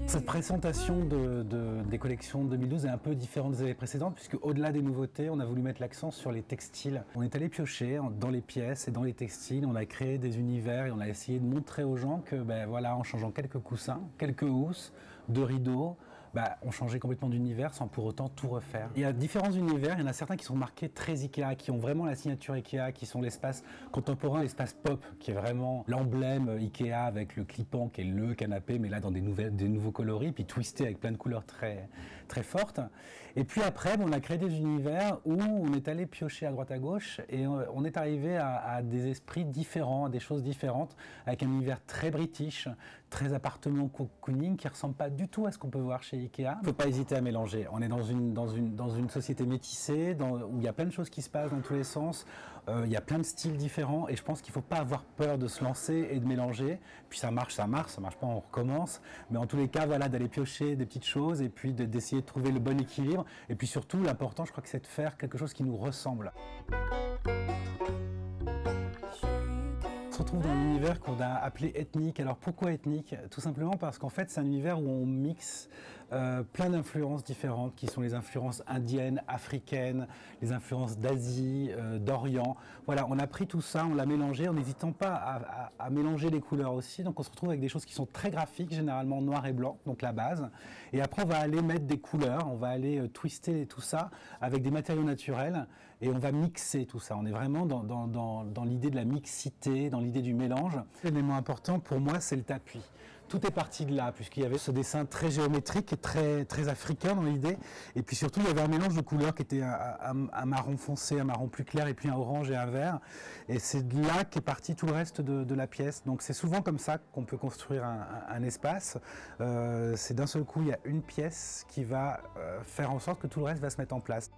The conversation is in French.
Cette présentation des collections 2012 est un peu différente des années précédentes puisque au-delà des nouveautés, on a voulu mettre l'accent sur les textiles. On est allé piocher dans les pièces et dans les textiles, on a créé des univers et on a essayé de montrer aux gens que voilà, en changeant quelques coussins, quelques housses, deux rideaux, on changeait complètement d'univers sans pour autant tout refaire. Il y a différents univers, il y en a certains qui sont marqués très Ikea, qui ont vraiment la signature Ikea, qui sont l'espace contemporain, l'espace pop, qui est vraiment l'emblème Ikea avec le clipant qui est le canapé, mais là dans des nouveaux coloris, puis twisté avec plein de couleurs très fortes. Et puis après, on a créé des univers où on est allé piocher à droite à gauche et on est arrivé à des esprits différents, à des choses différentes, avec un univers très british, très appartement cocooning, qui ressemble pas du tout à ce qu'on peut voir chez Ikea. Il ne faut pas hésiter à mélanger. On est dans une société métissée, où il y a plein de choses qui se passent dans tous les sens, il y a plein de styles différents et je pense qu'il ne faut pas avoir peur de se lancer et de mélanger. Puis ça marche pas, on recommence. Mais en tous les cas, voilà, d'aller piocher des petites choses et puis d'essayer de trouver le bon équilibre. Et puis surtout, l'important, je crois que c'est de faire quelque chose qui nous ressemble. On se retrouve dans un univers qu'on a appelé ethnique. Alors pourquoi ethnique? Tout simplement parce qu'en fait c'est un univers où on mixe plein d'influences différentes qui sont les influences indiennes, africaines, les influences d'Asie, d'Orient. Voilà, on a pris tout ça, on l'a mélangé en n'hésitant pas à mélanger les couleurs aussi. Donc on se retrouve avec des choses qui sont très graphiques, généralement noir et blanc, donc la base. Et après on va aller mettre des couleurs, on va aller twister tout ça avec des matériaux naturels et on va mixer tout ça. On est vraiment dans l'idée de la mixité, dans l'idée du mélange. L'élément important pour moi, c'est le tapis. Tout est parti de là, puisqu'il y avait ce dessin très géométrique et très africain dans l'idée. Et puis surtout, il y avait un mélange de couleurs qui était un marron foncé, un marron plus clair, et puis un orange et un vert. Et c'est de là qu'est parti tout le reste de la pièce. Donc c'est souvent comme ça qu'on peut construire un espace. C'est d'un seul coup, il y a une pièce qui va faire en sorte que tout le reste va se mettre en place.